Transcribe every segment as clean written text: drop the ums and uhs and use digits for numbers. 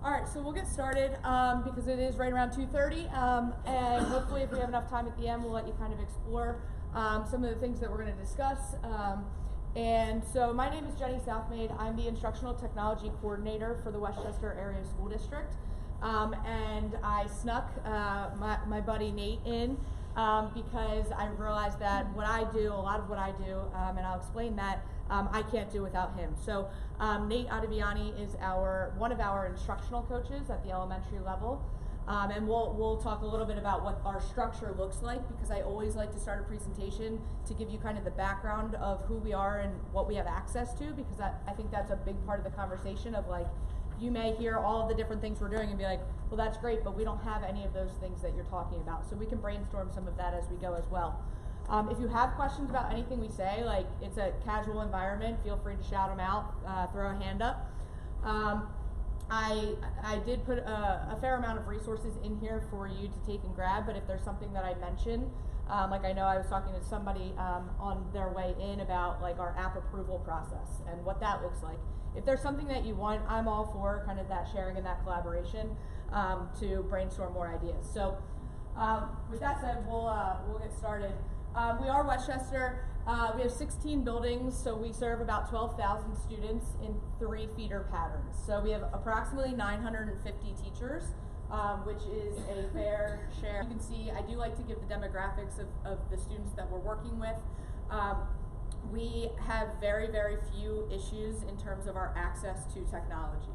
All right, so we'll get started because it is right around 2:30, and hopefully if we have enough time at the end, we'll let you kind of explore some of the things that we're going to discuss. And so my name is Jenny Southmaid. I'm the Instructional Technology Coordinator for the Westchester Area School District. And I snuck my buddy Nate in because I realized that what I do, a lot of what I do, and I'll explain that, I can't do without him. So Nate Ottaviani is one of our instructional coaches at the elementary level. And we'll talk a little bit about what our structure looks like, because I always like to start a presentation to give you kind of the background of who we are and what we have access to, because I think that's a big part of the conversation of, like, you may hear all of the different things we're doing and be like, well, that's great, but we don't have any of those things that you're talking about. So we can brainstorm some of that as we go as well. If you have questions about anything we say, like, it's a casual environment, feel free to shout them out, throw a hand up. I did put a fair amount of resources in here for you to take and grab, but if there's something that I mentioned, like I know I was talking to somebody on their way in about, like, our app approval process and what that looks like. If there's something that you want, I'm all for kind of that sharing and that collaboration to brainstorm more ideas. So with that said, we'll get started. We are Westchester. We have 16 buildings, so we serve about 12,000 students in 3 feeder patterns. So we have approximately 950 teachers which is a fair share. You can see I do like to give the demographics of the students that we're working with. We have very, very few issues in terms of our access to technology,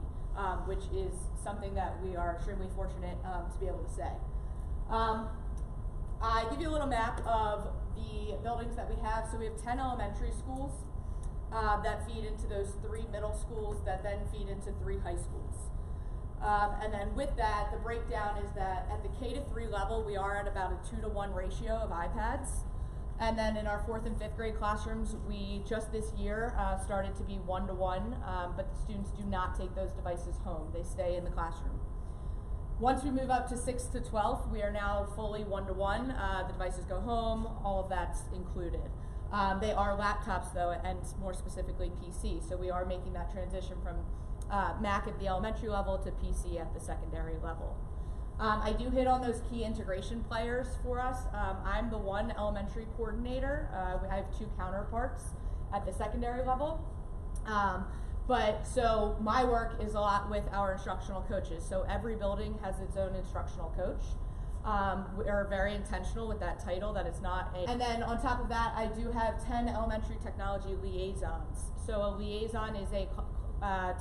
which is something that we are extremely fortunate to be able to say. I give you a little map of the buildings that we have. So we have 10 elementary schools that feed into those 3 middle schools that then feed into 3 high schools. And then with that, the breakdown is that at the K-3 level, we are at about a 2-to-1 ratio of iPads. And then in our 4th and 5th grade classrooms, we just this year started to be 1-to-1, but the students do not take those devices home. They stay in the classroom. Once we move up to 6th to 12th, we are now fully 1-to-1. The devices go home, all of that's included. They are laptops though, and more specifically PC. So we are making that transition from Mac at the elementary level to PC at the secondary level. I do hit on those key integration players for us. I'm the one elementary coordinator. I have 2 counterparts at the secondary level. But so my work is a lot with our instructional coaches. So every building has its own instructional coach. We are very intentional with that title, that it's not a, and then on top of that, I do have 10 elementary technology liaisons. So a liaison is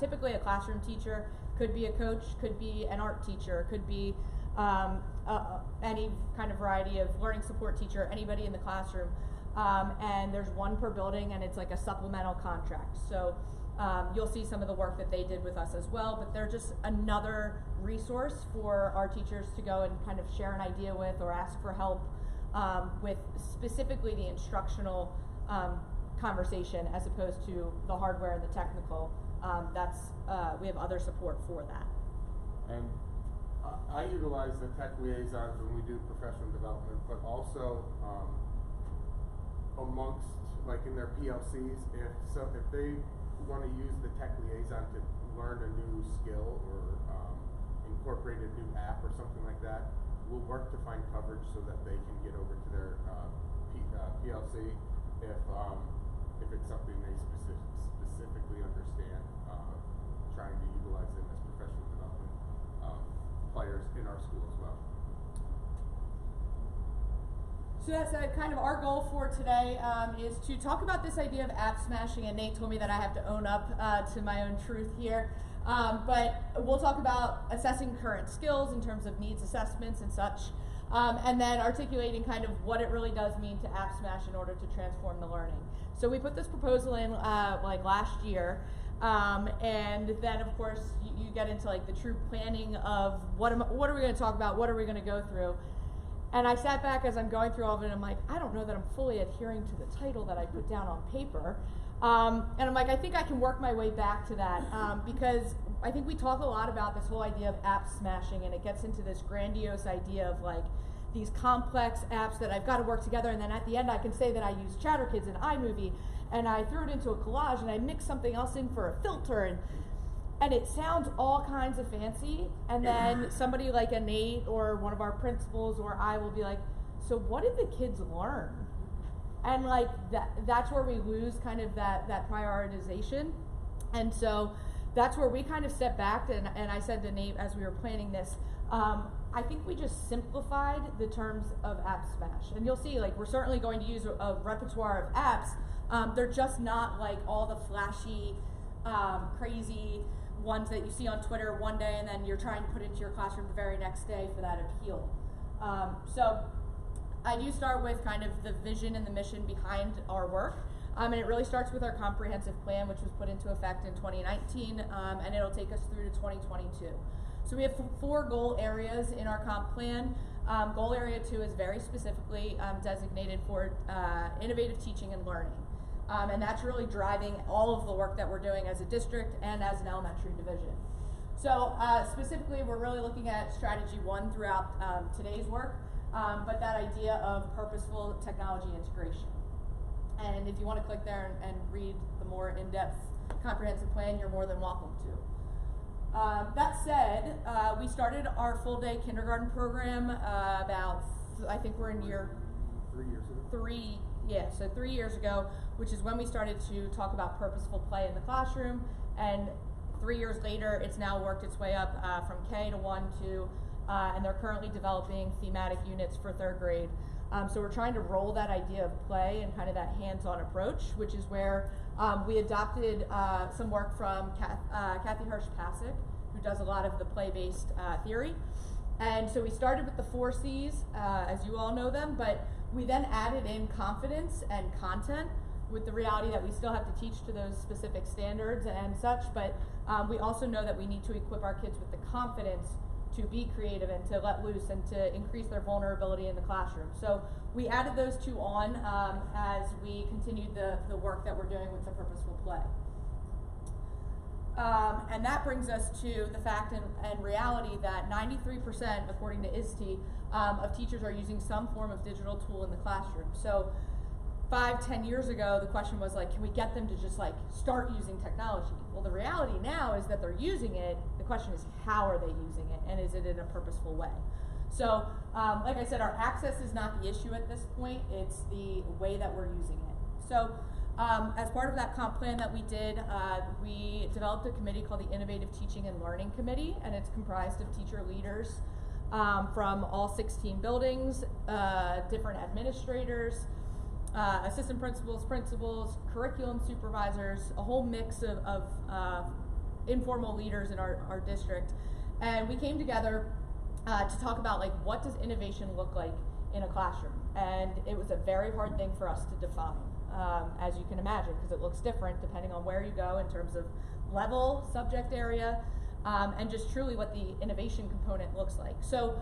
typically a classroom teacher, could be a coach, could be an art teacher, could be any kind of variety of learning support teacher, anybody in the classroom. And there's 1 per building, and it's like a supplemental contract. So you'll see some of the work that they did with us as well, but they're just another resource for our teachers to go and kind of share an idea with or ask for help with specifically the instructional conversation as opposed to the hardware and the technical. We have other support for that. And I utilize the tech liaisons when we do professional development, but also amongst, like in their PLCs, if they want to use the tech liaison to learn a new skill or incorporate a new app or something like that, we'll work to find coverage so that they can get over to their PLC if it's something they specifically understand, trying to utilize them as professional development players in our school as well. So that's kind of our goal for today, is to talk about this idea of app smashing, and Nate told me that I have to own up to my own truth here. But we'll talk about assessing current skills in terms of needs assessments and such, and then articulating kind of what it really does mean to app smash in order to transform the learning. So we put this proposal in like last year, and then of course you get into like the true planning of what are we going to talk about, what are we going to go through. And I sat back as I'm going through all of it, and I'm like, I don't know that I'm fully adhering to the title that I put down on paper. And I'm like, I think I can work my way back to that, because I think we talk a lot about this whole idea of app smashing, and it gets into this grandiose idea of like these complex apps that I've got to work together, and then at the end I can say that I use ChatterKids and iMovie, and I threw it into a collage, and I mixed something else in for a filter, and it sounds all kinds of fancy, and then somebody like a Nate or one of our principals or I will be like, so what did the kids learn? And like that's where we lose kind of that prioritization. And so that's where we kind of step back, and I said to Nate as we were planning this, I think we just simplified the terms of app smash. And you'll see, like, we're certainly going to use a repertoire of apps. They're just not like all the flashy, crazy ones that you see on Twitter one day and then you're trying to put into your classroom the very next day for that appeal. So I do start with kind of the vision and the mission behind our work. And it really starts with our comprehensive plan, which was put into effect in 2019, and it'll take us through to 2022. So we have 4 goal areas in our comp plan. Goal area 2 is very specifically designated for innovative teaching and learning. And that's really driving all of the work that we're doing as a district and as an elementary division. So specifically, we're really looking at strategy 1 throughout today's work, but that idea of purposeful technology integration. And if you want to click there and read the more in-depth comprehensive plan, you're more than welcome to. That said, we started our full-day kindergarten program I think we're in year 3 years ago. 3, yeah, so 3 years ago, which is when we started to talk about purposeful play in the classroom. And 3 years later, it's now worked its way up from K to 1 to and they're currently developing thematic units for 3rd grade. So we're trying to roll that idea of play and kind of that hands-on approach, which is where we adopted some work from Kathy Hirsch-Pasek, who does a lot of the play-based theory. And so we started with the 4 C's, as you all know them, but we then added in confidence and content, with the reality that we still have to teach to those specific standards and such, but we also know that we need to equip our kids with the confidence to be creative and to let loose and to increase their vulnerability in the classroom. So we added those 2 on as we continued the work that we're doing with the purposeful play. And that brings us to the fact and reality that 93%, according to ISTE, of teachers are using some form of digital tool in the classroom. So 5-10 years ago, the question was like, can we get them to just like start using technology? Well, the reality now is that they're using it. The question is, how are they using it, and is it in a purposeful way? So, like I said, our access is not the issue at this point. It's the way that we're using it. So, as part of that comp plan that we did, we developed a committee called the Innovative Teaching and Learning Committee, and it's comprised of teacher leaders from all 16 buildings, different administrators, assistant principals, curriculum supervisors, a whole mix of informal leaders in our district. And we came together to talk about like, what does innovation look like in a classroom? And it was a very hard thing for us to define, as you can imagine, because it looks different depending on where you go in terms of level, subject area, and just truly what the innovation component looks like. So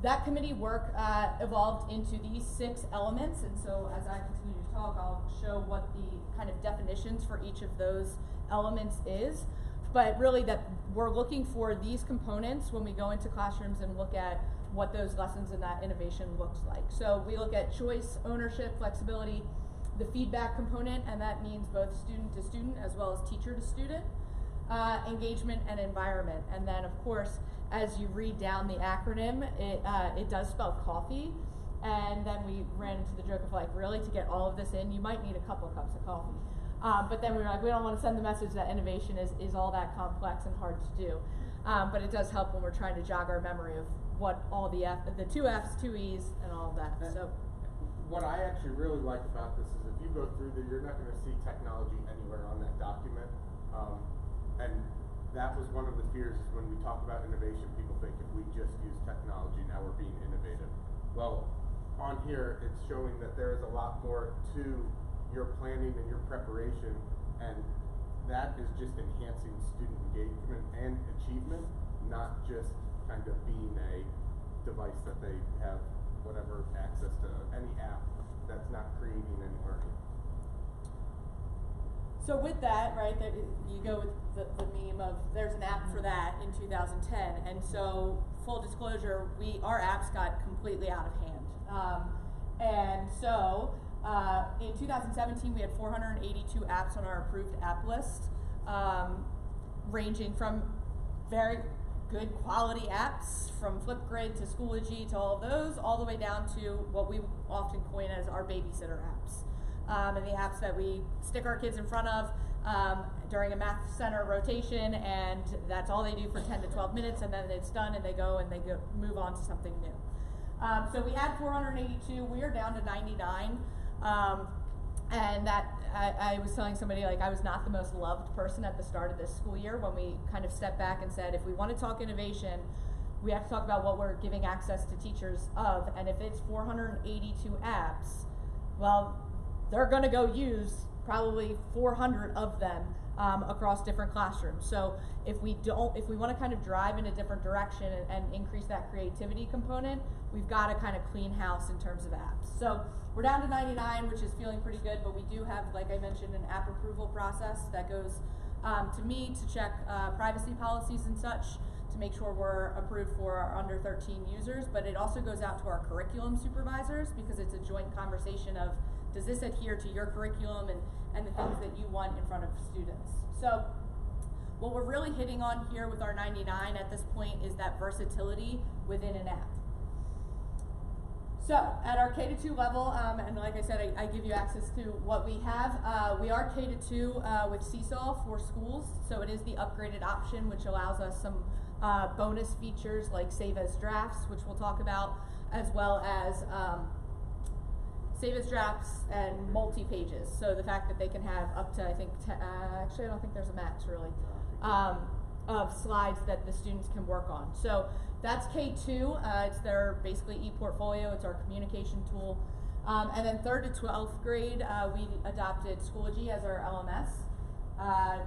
that committee work evolved into these 6 elements, and so as I continue to talk, I'll show what the kind of definitions for each of those elements is. But really that we're looking for these components when we go into classrooms and look at what those lessons in that innovation looks like. So we look at choice, ownership, flexibility, the feedback component, and that means both student to student as well as teacher to student, engagement and environment. And then of course, as you read down the acronym, it does spell coffee. And then we ran into the joke of like, really, to get all of this in, you might need a couple of cups of coffee. But then we were like, we don't want to send the message that innovation is all that complex and hard to do. But it does help when we're trying to jog our memory of what all the 2 F's, 2 E's, and all of that. So, what I actually really like about this is if you go through there, you're not going to see technology anywhere on that document. And that was one of the fears is when we talk about innovation, people think if we just use technology, now we're being innovative. Well, on here, it's showing that there is a lot more to your planning and your preparation, and that is just enhancing student engagement and achievement, not just kind of being a device that they have whatever access to any app that's not creating any learning. So with that, right, you go with the meme of there's an app for that in 2010, and so full disclosure, our apps got completely out of hand, and so in 2017 we had 482 apps on our approved app list, ranging from very good quality apps from Flipgrid to Schoology to all of those, all the way down to what we often coin as our babysitter apps. And the apps that we stick our kids in front of during a math center rotation, and that's all they do for 10 to 12 minutes, and then it's done and they move on to something new. So we had 482, we are down to 99. And that, I was telling somebody, like, I was not the most loved person at the start of this school year when we kind of stepped back and said, if we want to talk innovation, we have to talk about what we're giving access to teachers of, and if it's 482 apps, well, they're going to go use probably 400 of them across different classrooms. So if we want to kind of drive in a different direction and increase that creativity component, we've got to kind of clean house in terms of apps. So we're down to 99, which is feeling pretty good, but we do have, like I mentioned, an app approval process that goes to me to check privacy policies and such, to make sure we're approved for our under 13 users, but it also goes out to our curriculum supervisors because it's a joint conversation of, does this adhere to your curriculum and the things that you want in front of students? So what we're really hitting on here with our 99 at this point is that versatility within an app. So at our K-2 level, and like I said, I give you access to what we have. We are K-2 with Seesaw for schools, so it is the upgraded option, which allows us some bonus features like save as drafts, which we'll talk about, as well as save as drafts and multi-pages. So the fact that they can have up to, I think, actually I don't think there's a max really, of slides that the students can work on. So that's K2, it's their basically e-portfolio, it's our communication tool. And then 3rd to 12th grade, we adopted Schoology as our LMS.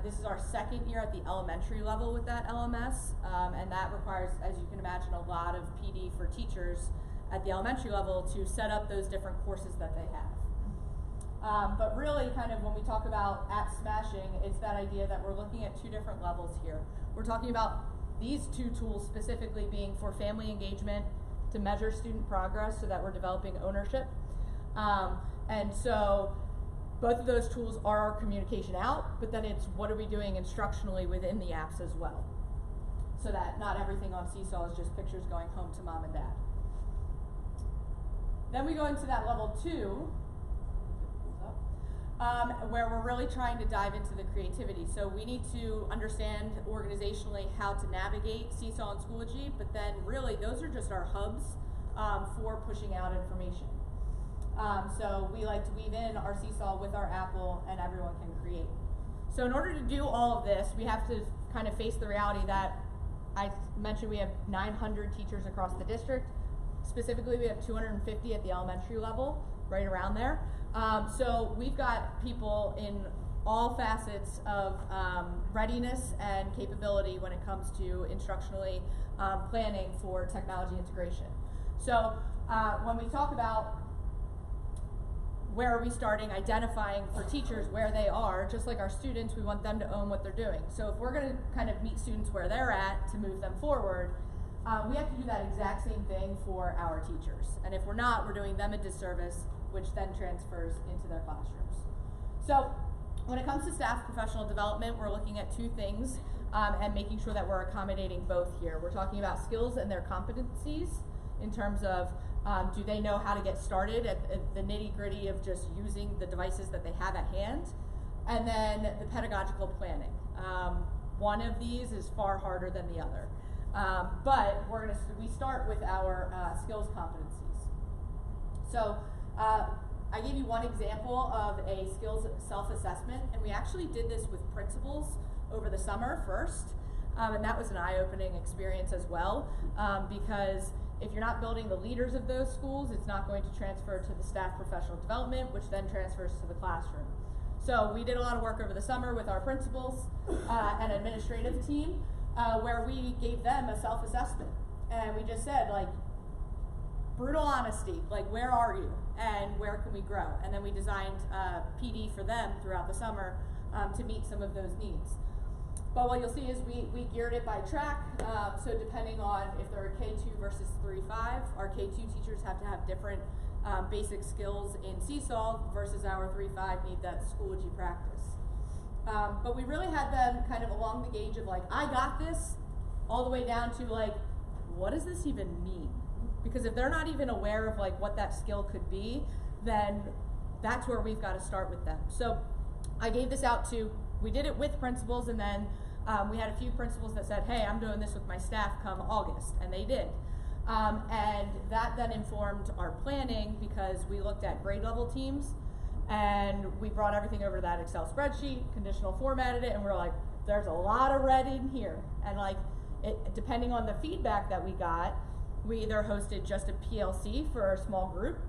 This is our 2nd year at the elementary level with that LMS, and that requires, as you can imagine, a lot of PD for teachers at the elementary level to set up those different courses that they have. But really, kind of when we talk about app smashing, it's that idea that we're looking at 2 different levels here. We're talking about these 2 tools specifically being for family engagement to measure student progress so that we're developing ownership. And so both of those tools are our communication out, but then it's what are we doing instructionally within the apps as well, so that not everything on Seesaw is just pictures going home to mom and dad. Then we go into that level 2, where we're really trying to dive into the creativity. So we need to understand organizationally how to navigate Seesaw and Schoology, but then really those are just our hubs for pushing out information. So we like to weave in our Seesaw with our Apple, and everyone can create. So in order to do all of this, we have to kind of face the reality that I mentioned we have 900 teachers across the district. Specifically, we have 250 at the elementary level, right around there. So we've got people in all facets of readiness and capability when it comes to instructionally planning for technology integration. So when we talk about where are we starting, identifying for teachers where they are, just like our students, we want them to own what they're doing. So if we're going to kind of meet students where they're at to move them forward, we have to do that exact same thing for our teachers. And if we're not, we're doing them a disservice, which then transfers into their classrooms. So when it comes to staff professional development, we're looking at 2 things and making sure that we're accommodating both here. We're talking about skills and their competencies in terms of do they know how to get started at the nitty-gritty of just using the devices that they have at hand, and then the pedagogical planning. One of these is far harder than the other. But we start with our skills competencies. So I gave you one example of a skills self-assessment, and we actually did this with principals over the summer first, and that was an eye-opening experience as well, because if you're not building the leaders of those schools, it's not going to transfer to the staff professional development, which then transfers to the classroom. So we did a lot of work over the summer with our principals and administrative team, where we gave them a self-assessment, and we just said, like, brutal honesty, like, where are you and where can we grow? And then we designed PD for them throughout the summer to meet some of those needs. But what you'll see is we geared it by track, so depending on if they're a K2 versus 3-5, our K2 teachers have to have different basic skills in Seesaw versus our 3-5 need that Schoology practice. But we really had them kind of along the gauge of like, I got this, all the way down to like, what does this even mean? Because if they're not even aware of like what that skill could be, then that's where we've got to start with them. So I gave this out to, we did it with principals, and then we had a few principals that said, hey, I'm doing this with my staff come August, and they did. And that then informed our planning, because we looked at grade level teams, and we brought everything over to that Excel spreadsheet, conditional formatted it, and we're like, there's a lot of red in here. And like, depending on the feedback that we got, we either hosted just a PLC for a small group,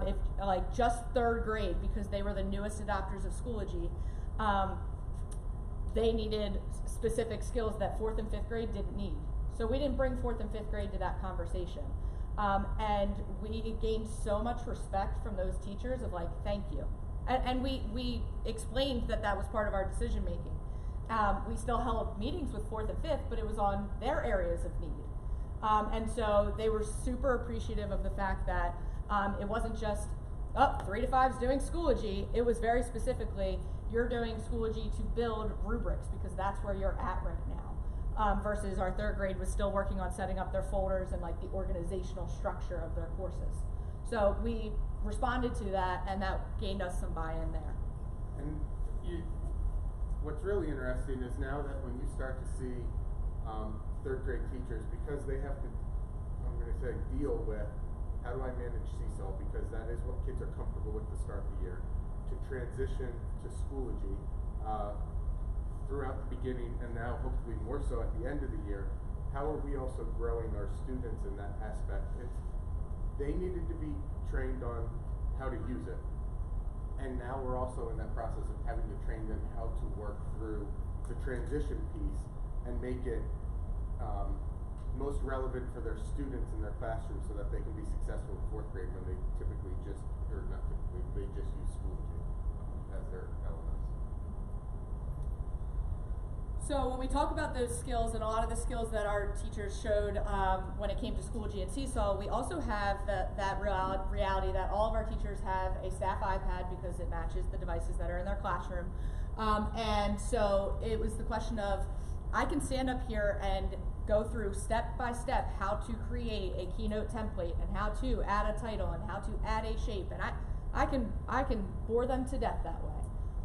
if like just 3rd grade, because they were the newest adopters of Schoology. They needed specific skills that 4th and 5th grade didn't need. So we didn't bring 4th and 5th grade to that conversation. And we gained so much respect from those teachers of like, thank you. And we explained that that was part of our decision making. We still held meetings with 4th and 5th, but it was on their areas of need. And so they were super appreciative of the fact that it wasn't just, 3 to 5's doing Schoology. It was very specifically, you're doing Schoology to build rubrics, because that's where you're at right now. Versus our 3rd grade was still working on setting up their folders and like the organizational structure of their courses. So we responded to that, and that gained us some buy-in there. And what's really interesting is now that when you start to see third grade teachers, because they have to, I'm going to say, deal with how do I manage CSOL, because that is what kids are comfortable with to start the year, to transition to Schoology throughout the beginning and now hopefully more so at the end of the year. How are we also growing our students in that aspect? They needed to be trained on how to use it. And now we're also in that process of having to train them how to work through the transition piece and make it most relevant for their students in their classroom so that they can be successful in fourth grade when they typically just, or not typically, they just use Schoology as their LMS. So when we talk about those skills and a lot of the skills that our teachers showed when it came to Schoology and CSOL, we also have that reality that all of our teachers have a staff iPad because it matches the devices that are in their classroom. And so it was the question of, I can stand up here and go through step by step how to create a keynote template and how to add a title and how to add a shape, and I can bore them to death that way,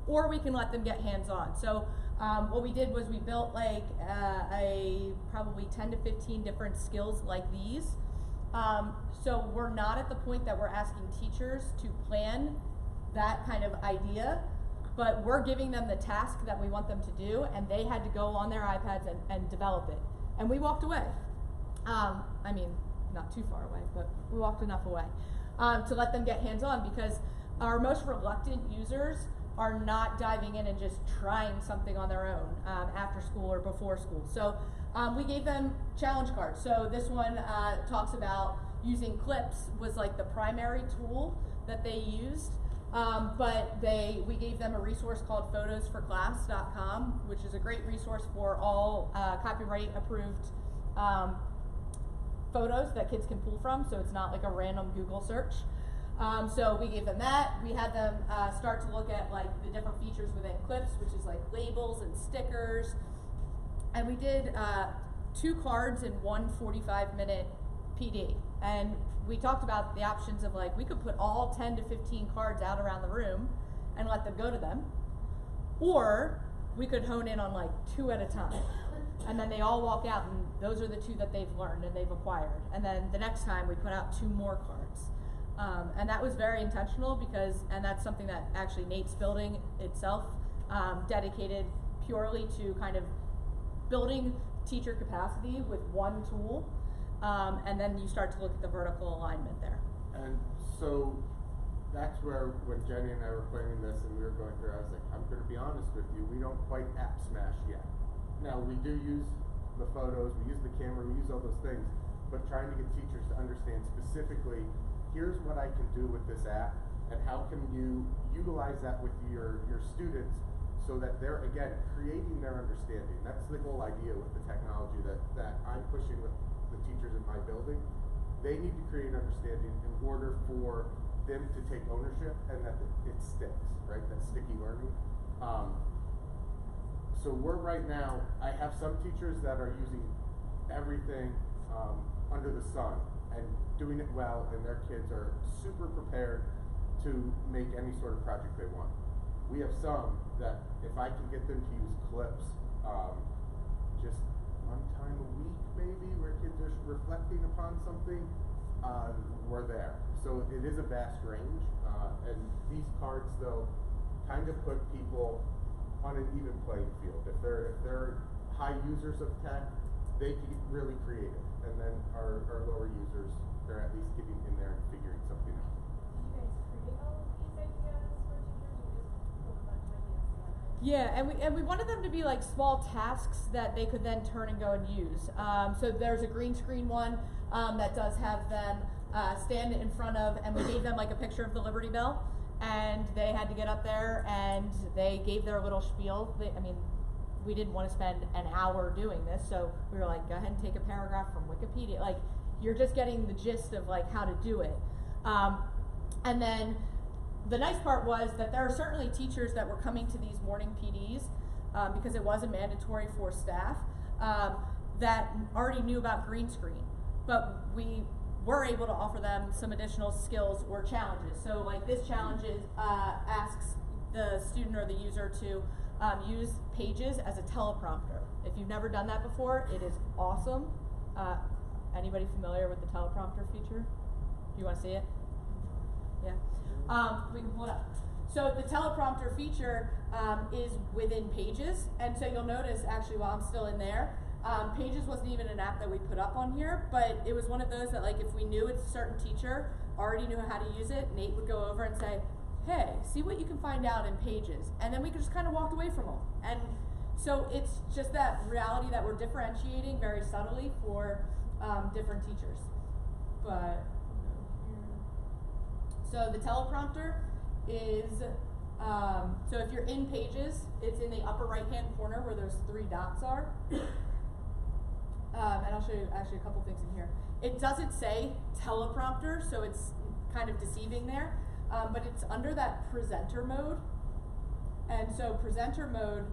or we can let them get hands-on. So what we did was we built like a probably 10 to 15 different skills like these. So we're not at the point that we're asking teachers to plan that kind of idea, but we're giving them the task that we want them to do, and they had to go on their iPads and develop it. And we walked away. I mean, not too far away, but we walked enough away to let them get hands-on, because our most reluctant users are not diving in and just trying something on their own after school or before school. So we gave them challenge cards. So this one talks about using clips was like the primary tool that they used. But we gave them a resource called photosforclass.com, which is a great resource for all copyright approved photos that kids can pull from, so it's not like a random Google search. So we gave them that. We had them start to look at like the different features within clips, which is like labels and stickers. And we did 2 cards in one 45-minute PD. And we talked about the options of like, we could put all 10 to 15 cards out around the room and let them go to them. Or we could hone in on like 2 at a time. And then they all walk out, and those are the 2 that they've learned and they've acquired. And then the next time we put out 2 more cards. And that was very intentional because, and that's something that actually Nate's building itself dedicated purely to kind of building teacher capacity with one tool. And then you start to look at the vertical alignment there. And so that's where, when Jenny and I were planning this and we were going through, I was like, I'm going to be honest with you, we don't quite app smash yet. Now, we do use the photos, we use the camera, we use all those things, but trying to get teachers to understand specifically, here's what I can do with this app, and how can you utilize that with your students so that they're, again, creating their understanding. That's the whole idea with the technology that I'm pushing with the teachers in my building. They need to create understanding in order for them to take ownership and that it sticks, right? That sticky learning. So we're right now, I have some teachers that are using everything under the sun and doing it well, and their kids are super prepared to make any sort of project they want. We have some that if I can get them to use clips just 1 time a week maybe, where kids are reflecting upon something, we're there. So it is a vast range, and these cards though kind of put people on an even playing field. If they're high users of tech, they can get really creative, and then our lower users, they're at least getting in there and figuring something out. Did you guys create all of these ideas for teachers, or just pull a bunch of ideas together? Yeah, and we wanted them to be like small tasks that they could then turn and go and use. So there's a green screen one that does have them stand in front of, and we gave them like a picture of the Liberty Bell, and they had to get up there and they gave their little spiel. I mean, we didn't want to spend an hour doing this, so we were like, go ahead and take a paragraph from Wikipedia. Like, you're just getting the gist of like how to do it. And then the nice part was that there are certainly teachers that were coming to these morning PDs because it wasn't mandatory for staff that already knew about green screen. But we we're able to offer them some additional skills or challenges. So like this challenge is, asks the student or the user to use Pages as a teleprompter. If you've never done that before, it is awesome. Anybody familiar with the teleprompter feature? Do you want to see it? Yeah. We can pull it up. So the teleprompter feature is within Pages, and so you'll notice actually while I'm still in there, Pages wasn't even an app that we put up on here, but it was one of those that like if we knew it's a certain teacher already knew how to use it, Nate would go over and say, hey, see what you can find out in Pages, and then we could just kind of walk away from them. And so it's just that reality that we're differentiating very subtly for different teachers. But so the teleprompter is, so if you're in Pages, it's in the upper right-hand corner where those 3 dots are. And I'll show you actually a couple things in here. It doesn't say teleprompter, so it's kind of deceiving there, but it's under that presenter mode. And so presenter mode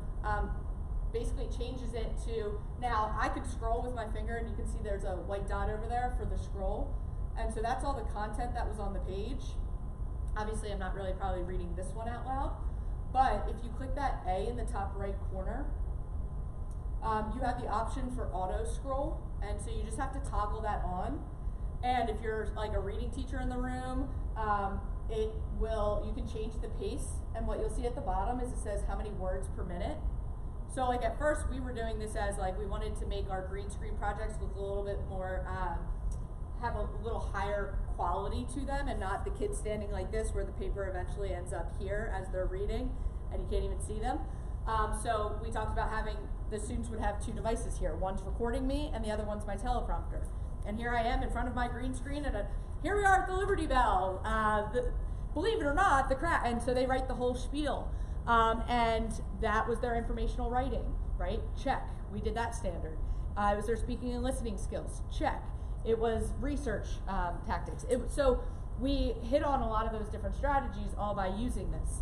basically changes it to, now I could scroll with my finger and you can see there's a white dot over there for the scroll. And so that's all the content that was on the page. Obviously I'm not really probably reading this one out loud, but if you click that A in the top right corner, you have the option for auto scroll, and so you just have to toggle that on. And if you're like a reading teacher in the room, you can change the pace, and what you'll see at the bottom is it says how many words per minute. So like at first we were doing this as like we wanted to make our green screen projects look a little bit more, have a little higher quality to them, and not the kids standing like this where the paper eventually ends up here as they're reading and you can't even see them. So we talked about having, the students would have 2 devices here. One's recording me and the other one's my teleprompter. And here I am in front of my green screen, and here we are at the Liberty Bell. Believe it or not, and so they write the whole spiel. And that was their informational writing, right? Check. We did that standard. It was their speaking and listening skills. Check. It was research tactics. So we hit on a lot of those different strategies all by using this.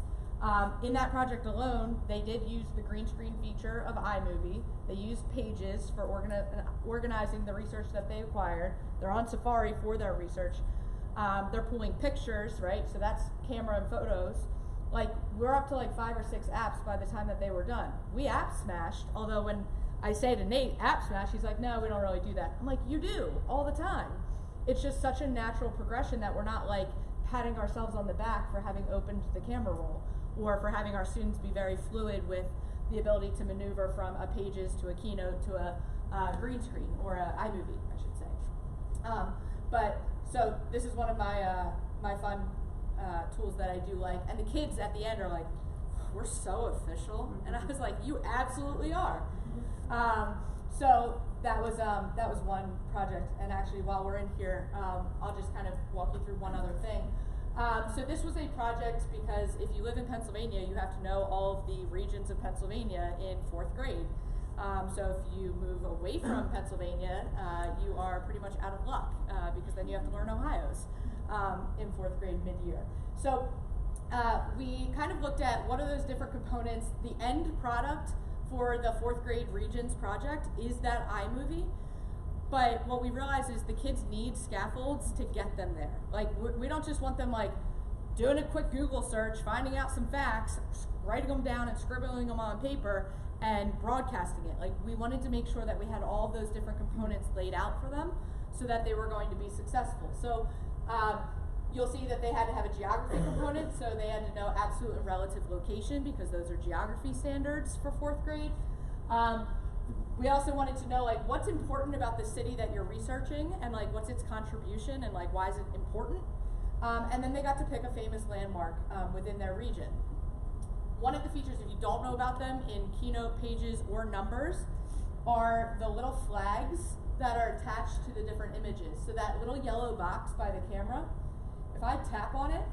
In that project alone, they did use the green screen feature of iMovie. They used Pages for organizing the research that they acquired. They're on Safari for their research. They're pulling pictures, right? So that's camera and photos. Like, we're up to like 5 or 6 apps by the time that they were done. We app smashed, although when I say to Nate, app smash, he's like, no, we don't really do that. I'm like, you do, all the time. It's just such a natural progression that we're not like patting ourselves on the back for having opened the camera roll, or for having our students be very fluid with the ability to maneuver from a Pages to a Keynote to a green screen, or a iMovie, I should say. But so this is one of my my fun tools that I do like, and the kids at the end are like, we're so official, and I was like, you absolutely are. So that was one project, and actually while we're in here, I'll just kind of walk you through one other thing. So this was a project because if you live in Pennsylvania, you have to know all of the regions of Pennsylvania in 4th grade. So if you move away from Pennsylvania, you are pretty much out of luck because then you have to learn Ohio's in 4th grade mid-year. So we kind of looked at what are those different components. The end product for the 4th grade regions project is that iMovie. But what we realized is the kids need scaffolds to get them there. Like, we don't just want them like doing a quick Google search, finding out some facts, writing them down and scribbling them on paper and broadcasting it. Like, we wanted to make sure that we had all those different components laid out for them so that they were going to be successful. So you'll see that they had to have a geography component, so they had to know absolute and relative location because those are geography standards for 4th grade. We also wanted to know like what's important about the city that you're researching, and like what's its contribution, and like why is it important. And then they got to pick a famous landmark within their region. One of the features, if you don't know about them in Keynote, Pages, or Numbers, are the little flags that are attached to the different images. So that little yellow box by the camera, if I tap on it,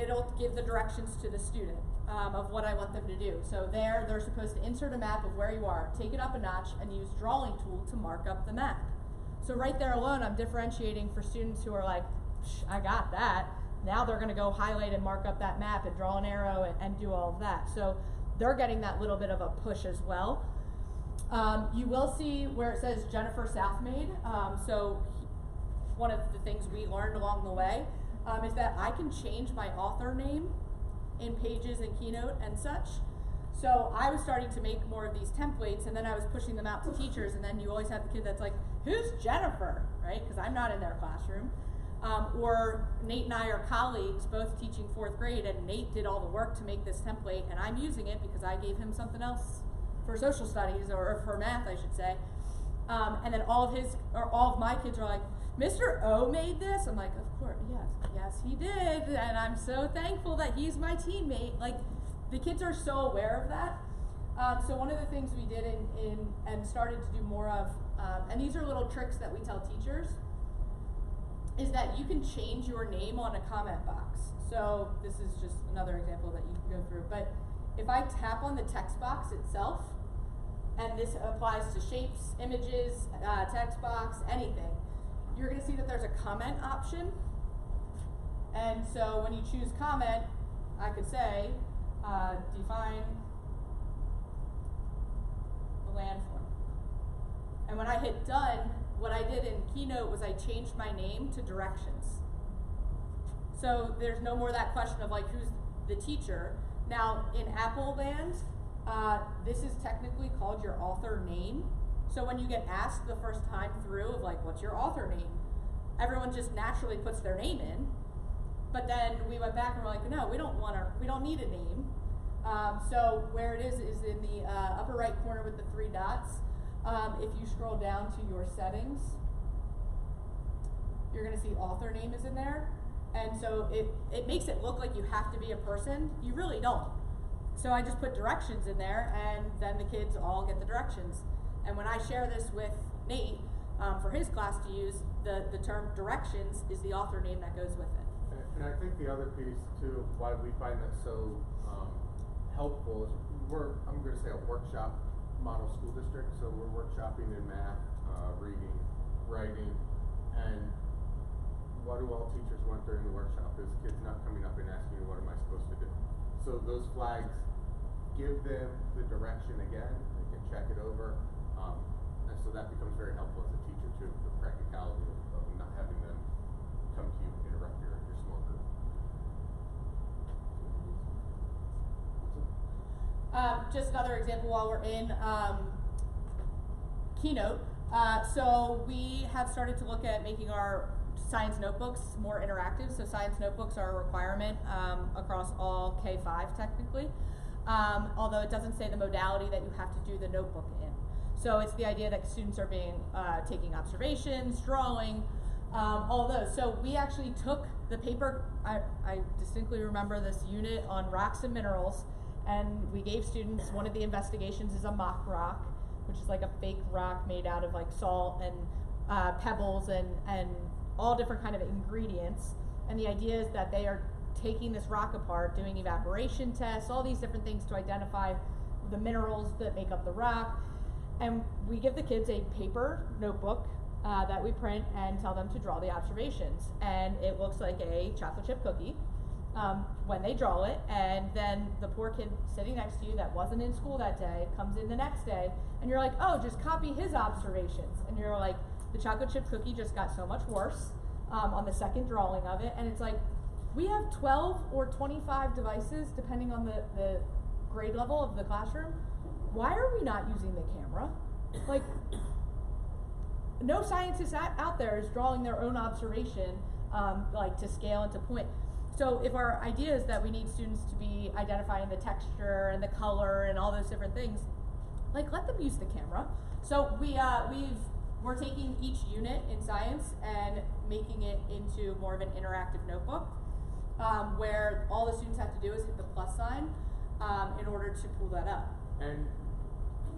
it'll give the directions to the student of what I want them to do. So they're supposed to insert a map of where you are, take it up a notch, and use drawing tool to mark up the map. So right there alone, I'm differentiating for students who are like, I got that. Now they're gonna go highlight and mark up that map and draw an arrow and do all of that. So they're getting that little bit of a push as well. You will see where it says Jennifer Southmaid. One of the things we learned along the way is that I can change my author name in Pages and Keynote and such. So I was starting to make more of these templates, and then I was pushing them out to teachers, and then you always have the kid that's like, who's Jennifer, right? Because I'm not in their classroom. Or Nate and I are colleagues, both teaching 4th grade, and Nate did all the work to make this template, and I'm using it because I gave him something else for social studies, or for math, I should say. And then all of my kids are like, Mr. O made this? I'm like, of course, yes, he did, and I'm so thankful that he's my teammate. Like, the kids are so aware of that. So one of the things we did and started to do more of, and these are little tricks that we tell teachers, is that you can change your name on a comment box. So this is just another example that you can go through. But if I tap on the text box itself, and this applies to shapes, images, text box, anything, you're gonna see that there's a comment option. And so when you choose comment, I could say, define the landform. And when I hit done, what I did in Keynote was I changed my name to directions. So there's no more that question of like, who's the teacher. Now in Apple land, this is technically called your author name. So when you get asked the first time through of like, what's your author name? Everyone just naturally puts their name in. But then we went back and we're like, no, we don't need a name. So where it is in the upper right corner with the 3 dots. If you scroll down to your settings, you're gonna see author name is in there. And so it makes it look like you have to be a person. You really don't. So I just put directions in there, and then the kids all get the directions. And when I share this with Nate for his class to use, the term directions is the author name that goes with it. And I think the other piece too, why we find that so helpful is I'm going to say a workshop model school district. So we're workshopping in math, reading, writing, and what do all teachers want during the workshop is kids not coming up and asking you, what am I supposed to do? So those flags give them the direction again, they can check it over, and so that becomes very helpful as a teacher too, the practicality of not having them come to you and interrupt your small group. Just another example while we're in Keynote. So we have started to look at making our science notebooks more interactive. So science notebooks are a requirement across all K-5 technically, although it doesn't say the modality that you have to do the notebook in. So it's the idea that students are taking observations, drawing, all those. So we actually took the paper, I distinctly remember this unit on rocks and minerals, and we gave students, one of the investigations is a mock rock, which is like a fake rock made out of like salt and pebbles and all different kind of ingredients. And the idea is that they are taking this rock apart, doing evaporation tests, all these different things to identify the minerals that make up the rock. And we give the kids a paper notebook that we print and tell them to draw the observations. And it looks like a chocolate chip cookie when they draw it. And then the poor kid sitting next to you that wasn't in school that day comes in the next day, and you're like, oh, just copy his observations. And you're like, the chocolate chip cookie just got so much worse on the second drawing of it. And it's like, we have 12 or 25 devices, depending on the grade level of the classroom. Why are we not using the camera? Like, no scientist out there is drawing their own observation, like to scale and to point. So if our idea is that we need students to be identifying the texture and the color and all those different things, like, let them use the camera. So we're taking each unit in science and making it into more of an interactive notebook, where all the students have to do is hit the plus sign in order to pull that up. And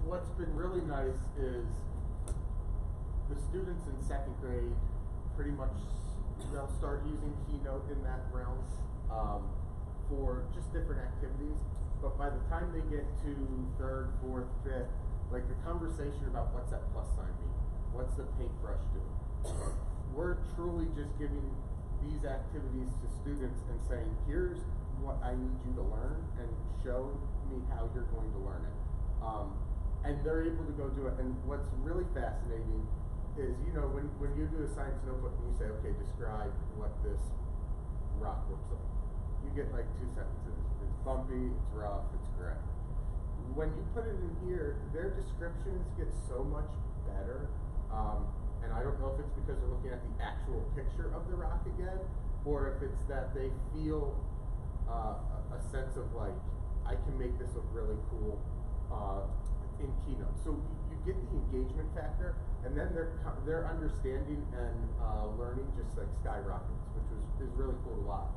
what's been really nice is the students in 2nd grade pretty much, they'll start using Keynote in that realm for just different activities. But by the time they get to 3rd, 4th, 5th, like the conversation about what's that plus sign mean? What's the paintbrush do? We're truly just giving these activities to students and saying, here's what I need you to learn, and show me how you're going to learn it. and they're able to go do it. And what's really fascinating is, you know, when you do a science notebook and you say, okay, describe what this rock looks like, you get like 2 sentences. It's bumpy, it's rough, it's gray. When you put it in here, their descriptions get so much better. And I don't know if it's because they're looking at the actual picture of the rock again, or if it's that they feel a sense of like, I can make this look really cool in Keynote. So you get the engagement factor, and then their understanding and learning just like skyrockets, which is really cool to watch.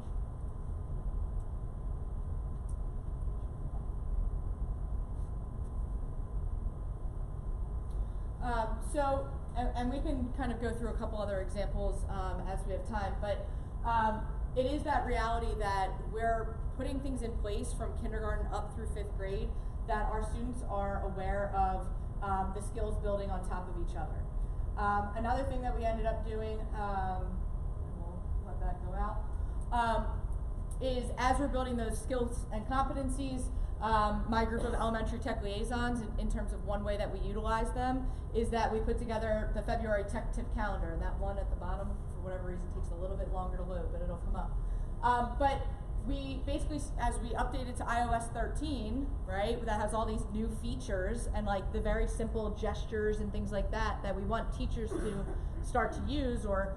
And we can kind of go through a couple other examples as we have time, but it is that reality that we're putting things in place from kindergarten up through 5th grade that our students are aware of the skills building on top of each other. Another thing that we ended up doing, and we'll let that go out, is as we're building those skills and competencies, my group of elementary tech liaisons, in terms of one way that we utilize them, is that we put together the February Tech Tip Calendar, and that one at the bottom, for whatever reason, takes a little bit longer to load, but it'll come up. But we basically, as we updated to iOS 13, right, that has all these new features and like the very simple gestures and things like that that we want teachers to start to use, or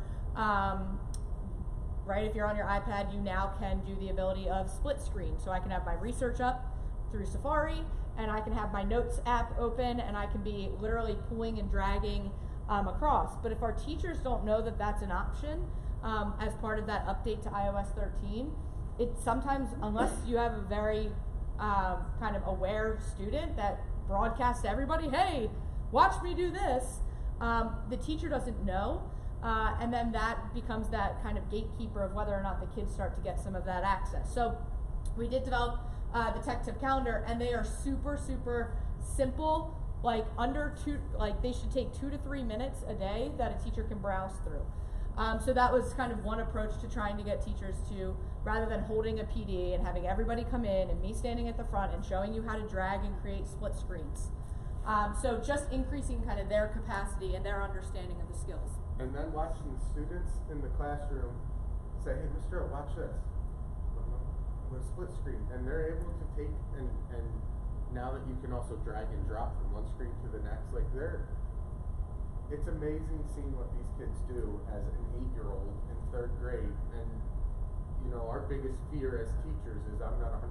right, if you're on your iPad, you now can do the ability of split screen. So I can have my research up through Safari, and I can have my Notes app open, and I can be literally pulling and dragging across. But if our teachers don't know that that's an option as part of that update to iOS 13, it sometimes, unless you have a very kind of aware student that broadcasts to everybody, hey, watch me do this, the teacher doesn't know. And then that becomes that kind of gatekeeper of whether or not the kids start to get some of that access. So we did develop the Tech Tip Calendar, and they are super, super simple, like they should take 2 to 3 minutes a day that a teacher can browse through. So that was kind of one approach to trying to get teachers to, rather than holding a PD and having everybody come in and me standing at the front and showing you how to drag and create split screens. So just increasing kind of their capacity and their understanding of the skills. And then watching the students in the classroom say, hey, Mr. O, watch this. With a split screen. And they're able to take, and now that you can also drag and drop from one screen to the next, like it's amazing seeing what these kids do as an 8-year-old in 3rd grade. And, you know, our biggest fear as teachers is I'm not 100%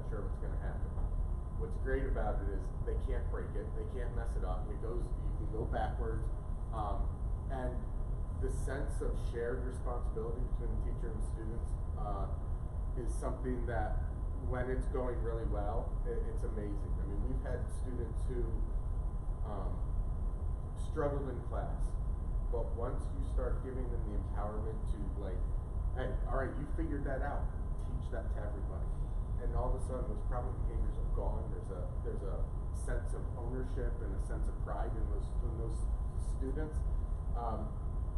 sure what's going to happen. What's great about it is they can't break it, they can't mess it up, you can go backwards. And the sense of shared responsibility between the teacher and the students is something that, when it's going really well, it's amazing. I mean, we've had students who struggled in class, but once you start giving them the empowerment to, like, hey, all right, you figured that out, teach that to everybody. And all of a sudden, those problem behaviors are gone. There's a sense of ownership and a sense of pride in those students.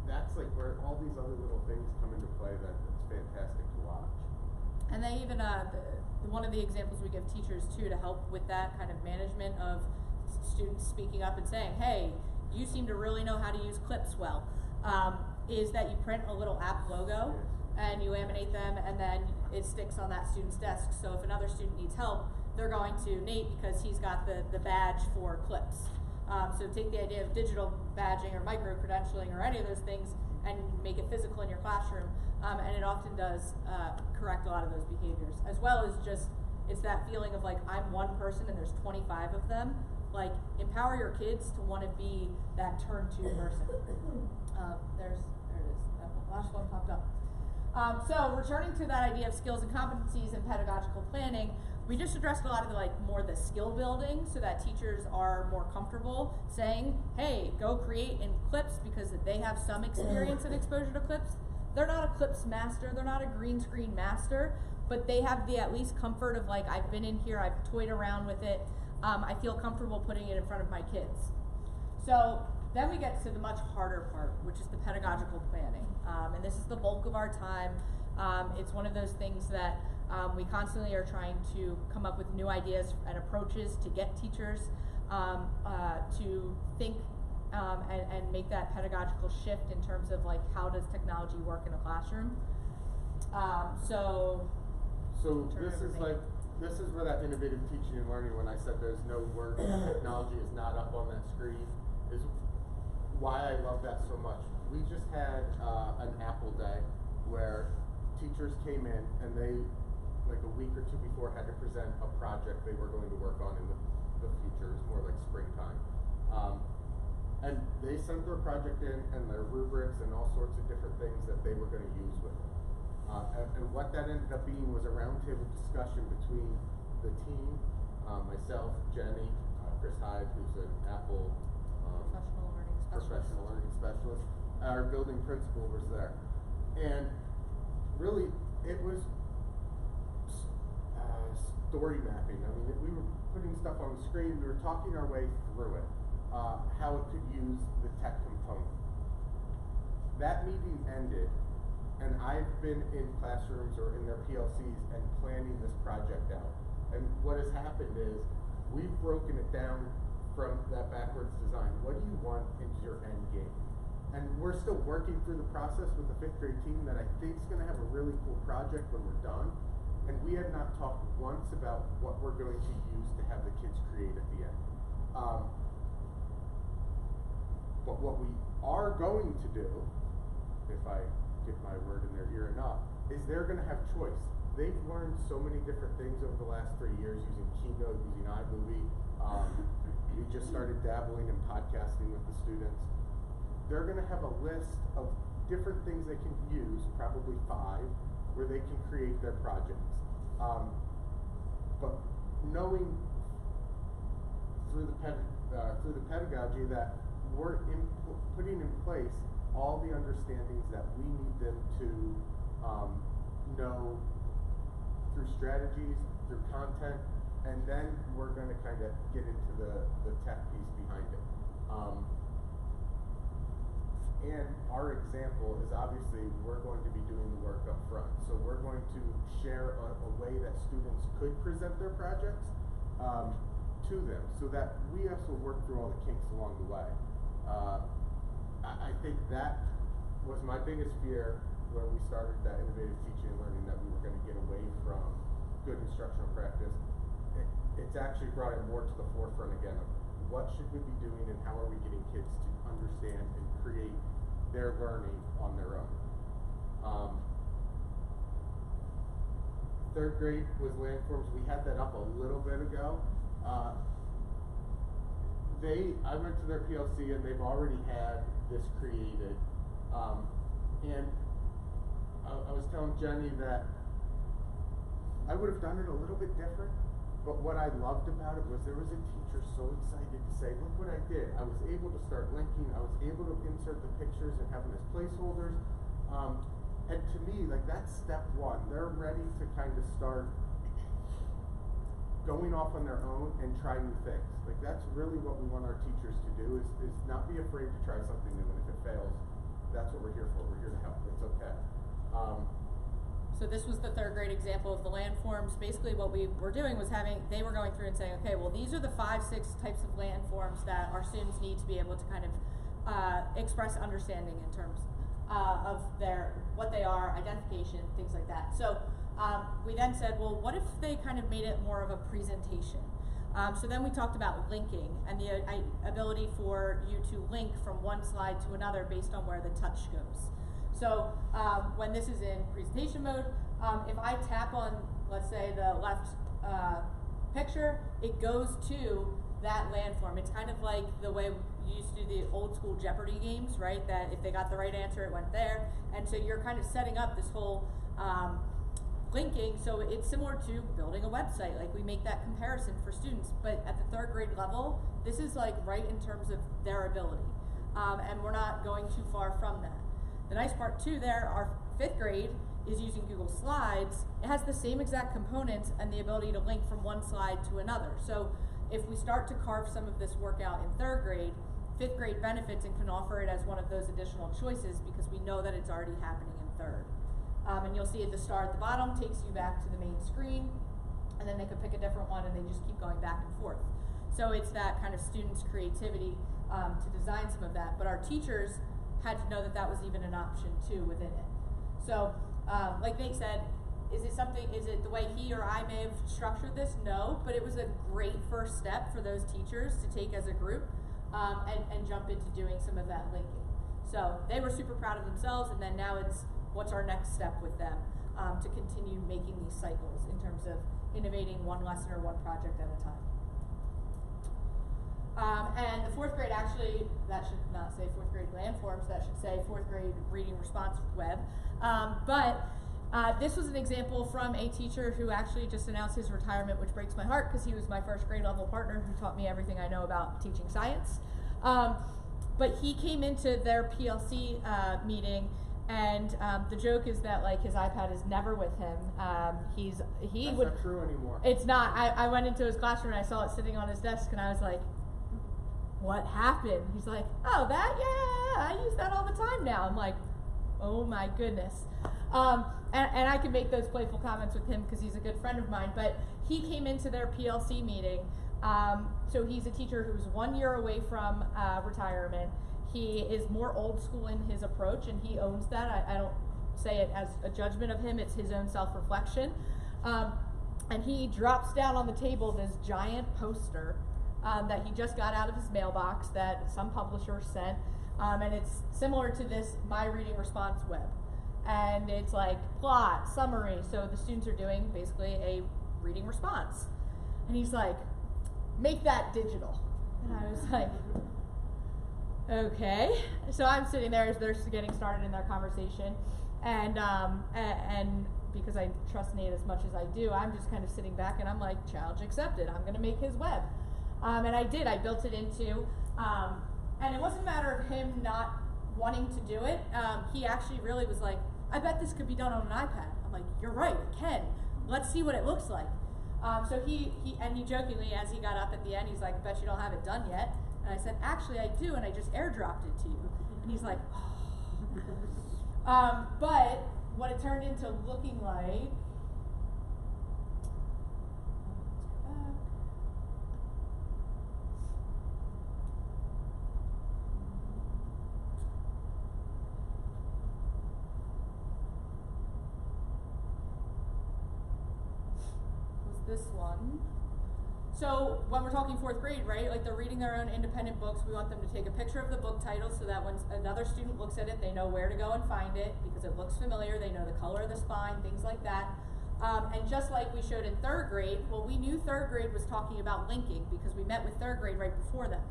That's like where all these other little things come into play. That's fantastic to watch. And they even, one of the examples we give teachers too to help with that kind of management of students speaking up and saying, hey, you seem to really know how to use clips well, is that you print a little app logo and you laminate them, and then it sticks on that student's desk. So if another student needs help, they're going to Nate because he's got the badge for clips. So take the idea of digital badging or micro-credentialing or any of those things and make it physical in your classroom. And it often does correct a lot of those behaviors, as well as just, it's that feeling of like, I'm one person and there's 25 of them. Like, empower your kids to want to be that turn-to person. There it is. That last one popped up. So returning to that idea of skills and competencies and pedagogical planning, we just addressed a lot of the skill building so that teachers are more comfortable saying, hey, go create in clips because they have some experience and exposure to clips. They're not a clips master, they're not a green screen master, but they have the at least comfort of like, I've been in here, I've toyed around with it, I feel comfortable putting it in front of my kids. So then we get to the much harder part, which is the pedagogical planning. And this is the bulk of our time. It's one of those things that we constantly are trying to come up with new ideas and approaches to get teachers to think and make that pedagogical shift in terms of like how does technology work in a classroom. So this is where that innovative teaching and learning, when I said there's no word technology is not up on that screen, is why I love that so much. We just had an Apple Day where teachers came in and they, like a week or two before, had to present a project they were going to work on in the future. It's more like springtime. And they sent their project in and their rubrics and all sorts of different things that they were going to use with it. And what that ended up being was a roundtable discussion between the team, myself, Jenny, Chris Hyde, who's an Apple professional learning specialist. Our building principal was there. And really, it was story mapping. I mean, we were putting stuff on the screen, we were talking our way through it, how it could use the tech component. That meeting ended, and I've been in classrooms or in their PLCs and planning this project out. And what has happened is we've broken it down from that backwards design. What do you want into your end game? And we're still working through the process with the 5th grade team that I think is going to have a really cool project when we're done. And we have not talked once about what we're going to use to have the kids create at the end. But what we are going to do, if I get my word in their ear enough, is they're going to have choice. They've learned so many different things over the last 3 years using Keynote, using iMovie. We just started dabbling in podcasting with the students. They're going to have a list of different things they can use, probably 5, where they can create their projects. But knowing through the pedagogy that we're putting in place all the understandings that we need them to know through strategies, through content, and then we're going to kind of get into the tech piece behind it. And our example is obviously we're going to be doing the work up front. So we're going to share a way that students could present their projects to them so that we also work through all the kinks along the way. I think that was my biggest fear when we started that innovative teaching and learning, that we were going to get away from good instructional practice. It's actually brought it more to the forefront again of what should we be doing and how are we getting kids to understand and create their learning on their own. 3rd grade was landforms. We had that up a little bit ago. I went to their PLC and they've already had this created. And I was telling Jenny that I would have done it a little bit different, but what I loved about it was there was a teacher so excited to say, look what I did. I was able to start linking, I was able to insert the pictures and have them as placeholders. And to me, like, that's step 1. They're ready to kind of start going off on their own and try new things. Like, that's really what we want our teachers to do, is not be afraid to try something new, and if it fails, that's what we're here for. We're here to help. It's okay. So this was the 3rd grade example of the landforms. Basically what we were doing was they were going through and saying, okay, well, these are the 5, 6 types of landforms that our students need to be able to kind of express understanding in terms of what they are, identification, things like that. So we then said, well, what if they kind of made it more of a presentation? So then we talked about linking and the ability for you to link from one slide to another based on where the touch goes. So when this is in presentation mode, if I tap on, let's say, the left picture, it goes to that landform. It's kind of like the way you used to do the old school Jeopardy games, right? That if they got the right answer, it went there. And so you're kind of setting up this whole linking. So it's similar to building a website. Like, we make that comparison for students, but at the 3rd grade level, this is like right in terms of their ability. And we're not going too far from that. The nice part too there, our 5th grade is using Google Slides. It has the same exact components and the ability to link from one slide to another. So if we start to carve some of this work out in 3rd grade, 5th grade benefits and can offer it as one of those additional choices because we know that it's already happening in 3rd. And you'll see the star at the bottom takes you back to the main screen, and then they could pick a different one and they just keep going back and forth. So it's that kind of students' creativity to design some of that. But our teachers had to know that that was even an option too within it. So, like Nate said, is it the way he or I may have structured this? No, but it was a great first step for those teachers to take as a group and jump into doing some of that linking. So they were super proud of themselves, and then now it's what's our next step with them to continue making these cycles in terms of innovating one lesson or one project at a time. And the fourth grade, actually, that should not say fourth grade landforms, that should say fourth grade reading response web. But this was an example from a teacher who actually just announced his retirement, which breaks my heart because he was my first grade level partner who taught me everything I know about teaching science. But he came into their PLC meeting, and the joke is that like his iPad is never with him. That's not true anymore. It's not. I went into his classroom and I saw it sitting on his desk, and I was like, what happened? He's like, oh, that? Yeah, I use that all the time now. I'm like, oh my goodness. And I can make those playful comments with him because he's a good friend of mine, but he came into their PLC meeting. So he's a teacher who's 1 year away from retirement. He is more old school in his approach, and he owns that. I don't say it as a judgment of him, it's his own self-reflection. And he drops down on the table this giant poster that he just got out of his mailbox that some publisher sent, and it's similar to this My Reading Response web. And it's like plot, summary, so the students are doing basically a reading response. And he's like, make that digital. And I was like, okay. So I'm sitting there as they're getting started in their conversation, and because I trust Nate as much as I do, I'm just kind of sitting back and I'm like, challenge accepted, I'm gonna make his web. And I did, I built it into, and it wasn't a matter of him not wanting to do it. He actually really was like, I bet this could be done on an iPad. I'm like, you're right, it can. Let's see what it looks like. So he jokingly, as he got up at the end, he's like, I bet you don't have it done yet. And I said, actually I do, and I just airdropped it to you. And he's like, oh. But what it turned into looking like, this one. So when we're talking fourth grade, right, like they're reading their own independent books, we want them to take a picture of the book title so that when another student looks at it, they know where to go and find it because it looks familiar, they know the color of the spine, things like that. And just like we showed in third grade, well, we knew third grade was talking about linking because we met with third grade right before them.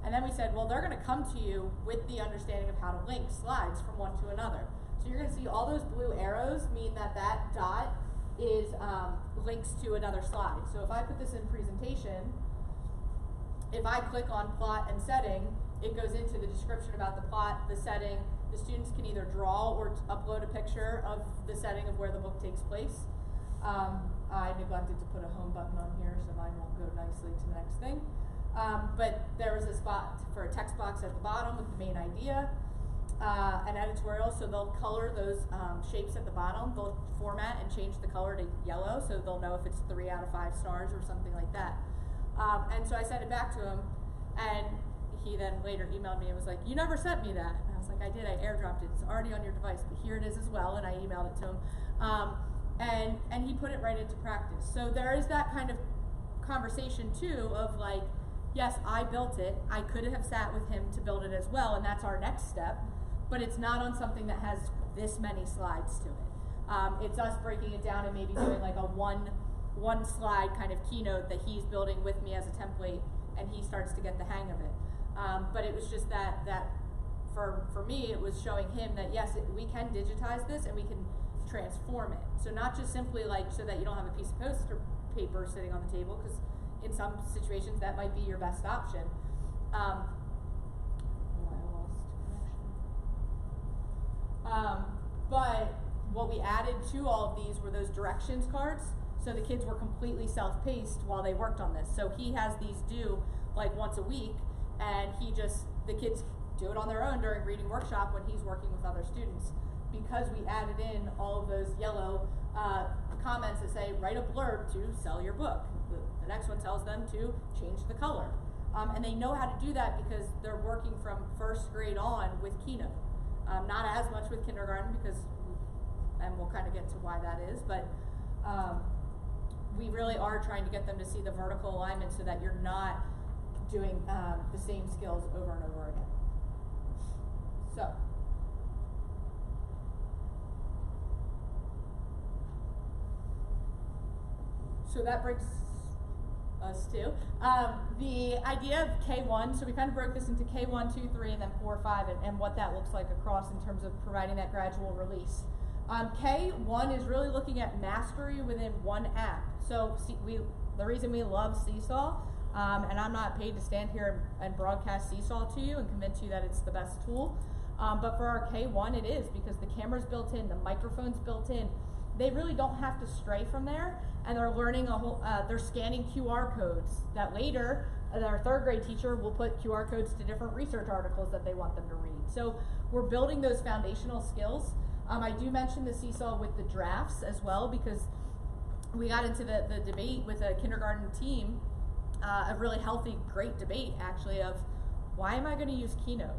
And then we said, well, they're going to come to you with the understanding of how to link slides from one to another. So you're going to see all those blue arrows mean that that dot is links to another slide. So if I put this in presentation, if I click on plot and setting, it goes into the description about the plot, the setting. The students can either draw or upload a picture of the setting of where the book takes place. I neglected to put a home button on here, so mine won't go nicely to the next thing. But there was a spot for a text box at the bottom with the main idea. An editorial, so they'll color those shapes at the bottom. They'll format and change the color to yellow, so they'll know if it's 3 out of 5 stars or something like that. And so I sent it back to him, and he then later emailed me and was like, you never sent me that. And I was like, I did, I airdropped it. It's already on your device, but here it is as well, and I emailed it to him. And he put it right into practice. So there is that kind of conversation too of like, yes, I built it. I could have sat with him to build it as well, and that's our next step. But it's not on something that has this many slides to it. It's us breaking it down and maybe doing like a one slide kind of keynote that he's building with me as a template, and he starts to get the hang of it. But it was just that for me, it was showing him that yes, we can digitize this and we can transform it. So not just simply like so that you don't have a piece of poster paper sitting on the table, because in some situations that might be your best option. But what we added to all of these were those directions cards, so the kids were completely self-paced while they worked on this. So he has these due like once a week, and the kids do it on their own during reading workshop when he's working with other students, because we added in all of those yellow comments that say, write a blurb to sell your book. The next one tells them to change the color. And they know how to do that because they're working from first grade on with Keynote. Not as much with kindergarten because, and we'll kind of get to why that is, but we really are trying to get them to see the vertical alignment so that you're not doing the same skills over and over again. So that brings us to the idea of K1. So we kind of broke this into K1, 2, 3, and then 4, 5, and what that looks like across in terms of providing that gradual release. K1 is really looking at mastery within one app. So the reason we love Seesaw, and I'm not paid to stand here and broadcast Seesaw to you and convince you that it's the best tool, but for our K1 it is, because the camera's built in, the microphone's built in. They really don't have to stray from there, and they're learning they're scanning QR codes that later their third grade teacher will put QR codes to different research articles that they want them to read. So we're building those foundational skills. I do mention the Seesaw with the drafts as well, because we got into the debate with a kindergarten team, a really healthy, great debate actually, of why am I going to use Keynote?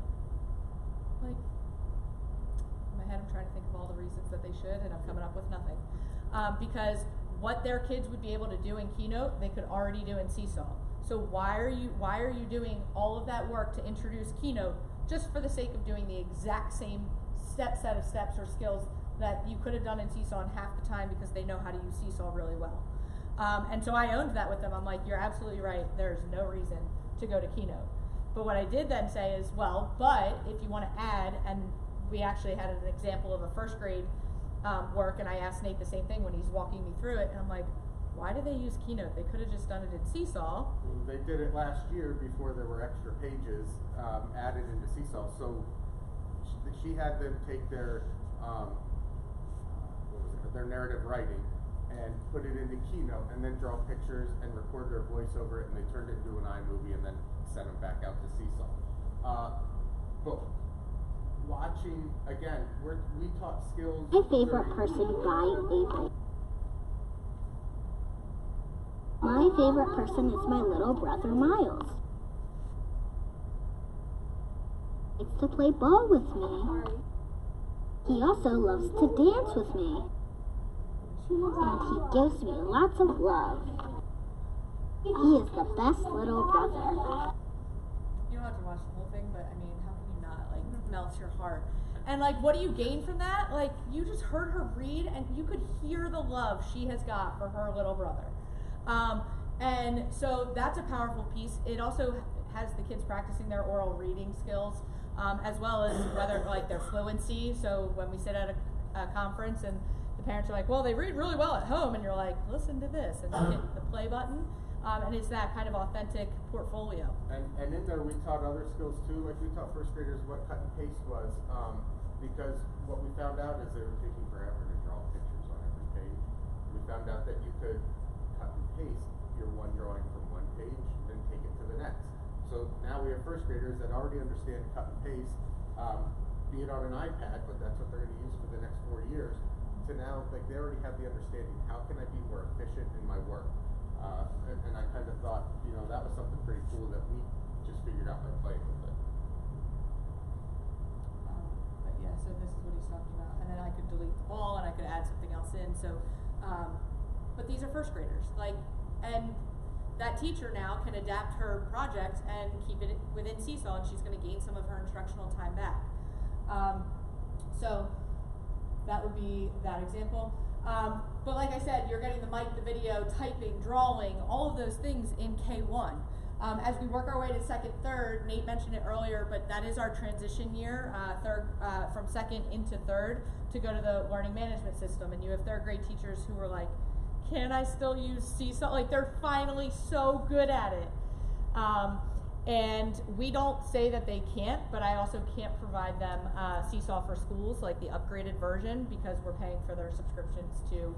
Like, in my head I'm trying to think of all the reasons that they should, and I'm coming up with nothing. Because what their kids would be able to do in Keynote, they could already do in Seesaw. So why are you doing all of that work to introduce Keynote just for the sake of doing the exact same set of steps or skills that you could have done in Seesaw in half the time, because they know how to use Seesaw really well. And so I owned that with them. I'm like, you're absolutely right. There's no reason to go to Keynote. But what I did then say is, well, but if you want to add, and we actually had an example of a first grade work, and I asked Nate the same thing when he's walking me through it, and I'm like, why do they use Keynote? They could have just done it in Seesaw. They did it last year before there were extra pages added into Seesaw. So she had them take their their narrative writing and put it into Keynote, and then draw pictures and record their voice over it, and they turned it into an iMovie and then sent them back out to Seesaw. But watching, again, we taught skills. My favorite person by Avery. My favorite person is my little brother Miles. He likes to play ball with me. He also loves to dance with me. And he gives me lots of love. He is the best little brother. You don't have to watch the whole thing, but I mean, how can you not? Like, it melts your heart. And like, what do you gain from that? Like, you just heard her read, and you could hear the love she has got for her little brother. And so that's a powerful piece. It also has the kids practicing their oral reading skills, as well as whether like their fluency. So when we sit at a conference and the parents are like, well, they read really well at home, and you're like, listen to this, and you hit the play button, and it's that kind of authentic portfolio. And in there we taught other skills too. Like, we taught first graders what cut and paste was, because what we found out is they were taking forever to draw pictures on every page. We found out that you could cut and paste your one drawing from one page and take it to the next. So now we have first graders that already understand cut and paste, be it on an iPad, but that's what they're going to use for the next 4 years. To now, like, they already have the understanding, how can I be more efficient in my work? And I kind of thought, you know, that was something pretty cool that we just figured out by playing with it. But yeah, so this is what he's talking about. And then I could delete the ball, and I could add something else in. So, but these are first graders. Like, and that teacher now can adapt her project and keep it within Seesaw, and she's going to gain some of her instructional time back. So that would be that example. But like I said, you're getting the mic, the video, typing, drawing, all of those things in K1. As we work our way to second, third, Nate mentioned it earlier, but that is our transition year, from second into third, to go to the learning management system. And you have third grade teachers who are like, can I still use Seesaw? Like, they're finally so good at it. And we don't say that they can't, but I also can't provide them Seesaw for Schools, like the upgraded version, because we're paying for their subscriptions to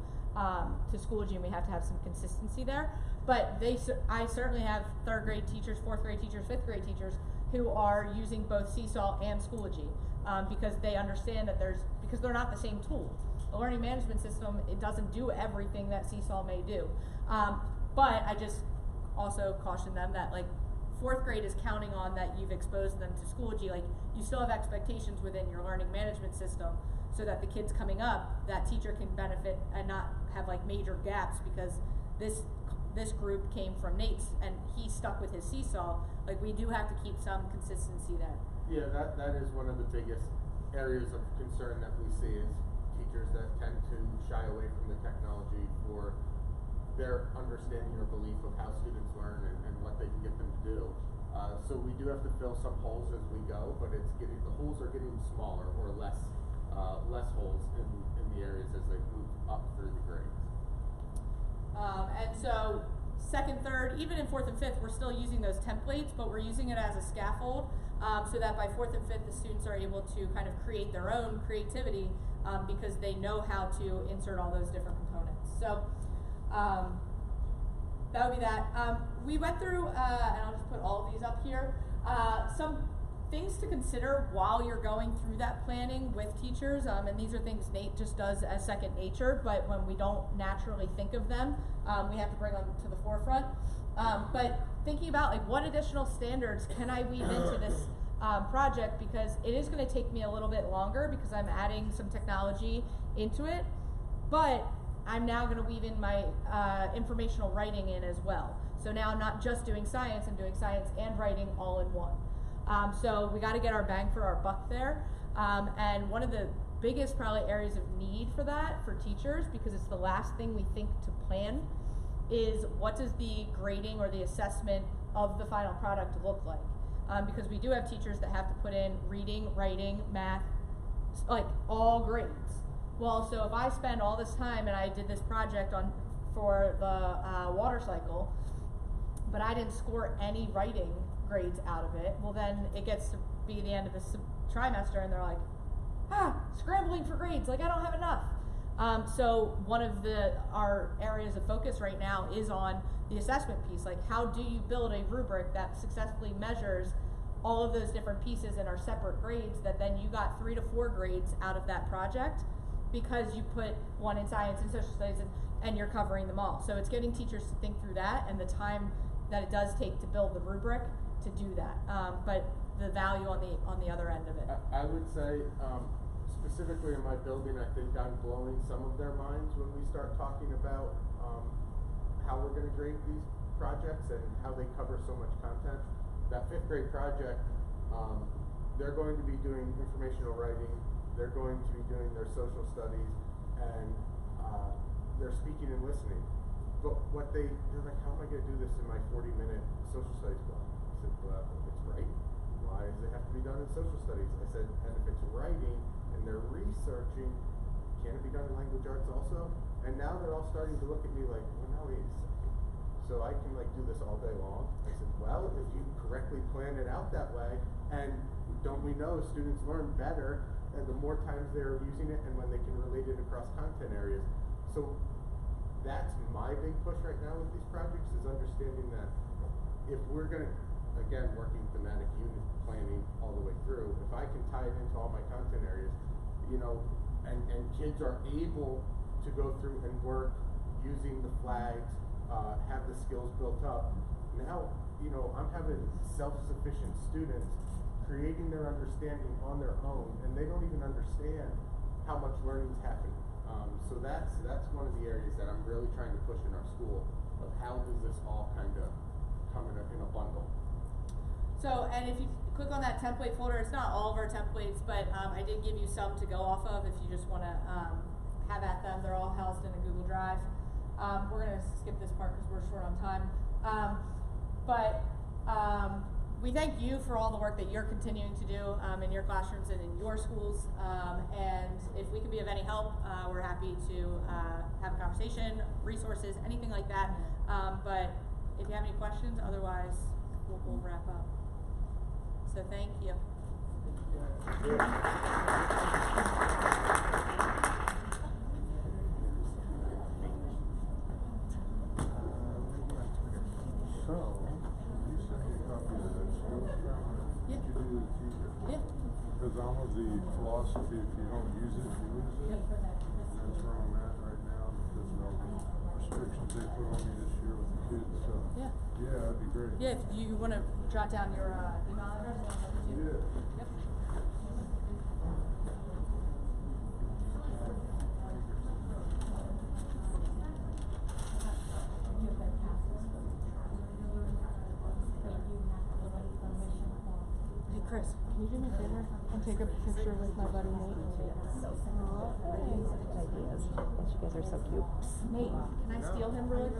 Schoology, and we have to have some consistency there. But I certainly have third grade teachers, fourth grade teachers, fifth grade teachers who are using both Seesaw and Schoology, because they understand that because they're not the same tool. A learning management system, it doesn't do everything that Seesaw may do. But also caution them that like 4th grade is counting on that you've exposed them to Schoology. Like you still have expectations within your learning management system so that the kids coming up, that teacher can benefit and not have like major gaps because this group came from Nate's and he stuck with his seesaw. Like we do have to keep some consistency there. Yeah, that is one of the biggest areas of concern that we see is teachers that tend to shy away from the technology for their understanding or belief of how students learn and what they can get them to do. So we do have to fill some holes as we go, but the holes are getting smaller or less holes in the areas as they move up through the grades. And so 2nd, 3rd, even in 4th and 5th, we're still using those templates, but we're using it as a scaffold so that by 4th and 5th, the students are able to kind of create their own creativity because they know how to insert all those different components. So that would be that. We went through, and I'll just put all of these up here, some things to consider while you're going through that planning with teachers, and these are things Nate just does as second nature, but when we don't naturally think of them, we have to bring them to the forefront. But thinking about like what additional standards can I weave into this project, because it is going to take me a little bit longer because I'm adding some technology into it, but I'm now going to weave in my informational writing in as well. So now I'm not just doing science, I'm doing science and writing all in one. So we got to get our bang for our buck there. And one of the biggest probably areas of need for that for teachers, because it's the last thing we think to plan, is what does the grading or the assessment of the final product look like? Because we do have teachers that have to put in reading, writing, math, like all grades. Well, so if I spend all this time and I did this project for the water cycle, but I didn't score any writing grades out of it, well then it gets to be the end of the trimester and they're like, scrambling for grades, like I don't have enough. So one of our areas of focus right now is on the assessment piece. Like how do you build a rubric that successfully measures all of those different pieces and are separate grades that then you got 3 to 4 grades out of that project because you put one in science and social studies and you're covering them all. So it's getting teachers to think through that and the time that it does take to build the rubric to do that, but the value on the other end of it. I would say, specifically in my building, I think I'm blowing some of their minds when we start talking about how we're going to grade these projects and how they cover so much content. That 5th grade project, they're going to be doing informational writing, they're going to be doing their social studies, and they're speaking and listening. But they're like, how am I going to do this in my 40-minute social studies block? I said, well, it's writing. Why does it have to be done in social studies? I said, and if it's writing and they're researching, can it be done in language arts also? And now they're all starting to look at me like, well, now wait a second. So I can like do this all day long? I said, well, if you correctly plan it out that way, and don't we know students learn better and the more times they're using it and when they can relate it across content areas. So that's my big push right now with these projects, is understanding that if we're going to, again, working thematic unit planning all the way through, if I can tie it into all my content areas, you know, and kids are able to go through and work using the flags, have the skills built up, now, you know, I'm having self-sufficient students creating their understanding on their own, and they don't even understand how much learning is happening. So that's one of the areas that I'm really trying to push in our school, of how does this all kind of come in a bundle. So, and if you click on that template folder, it's not all of our templates, but I did give you some to go off of if you just want to have at them. They're all housed in a Google Drive. We're going to skip this part because we're short on time. We thank you for all the work that you're continuing to do in your classrooms and in your schools. And if we can be of any help, we're happy to have a conversation, resources, anything like that. But if you have any questions, otherwise we'll wrap up. So thank you. Because I know the philosophy, if you don't use it, you lose it. That's where I'm at right now, because we're restrictions they put on me this year with the kids, so. Yeah. Yeah, that'd be great. Yeah, if you want to jot down your email address, I'll send it to you. Yeah. Yep. Hey Chris, can you do me a favor and take a picture with my buddy Nate? Ideas. Yes, you guys are so cute. Nate, can I steal him really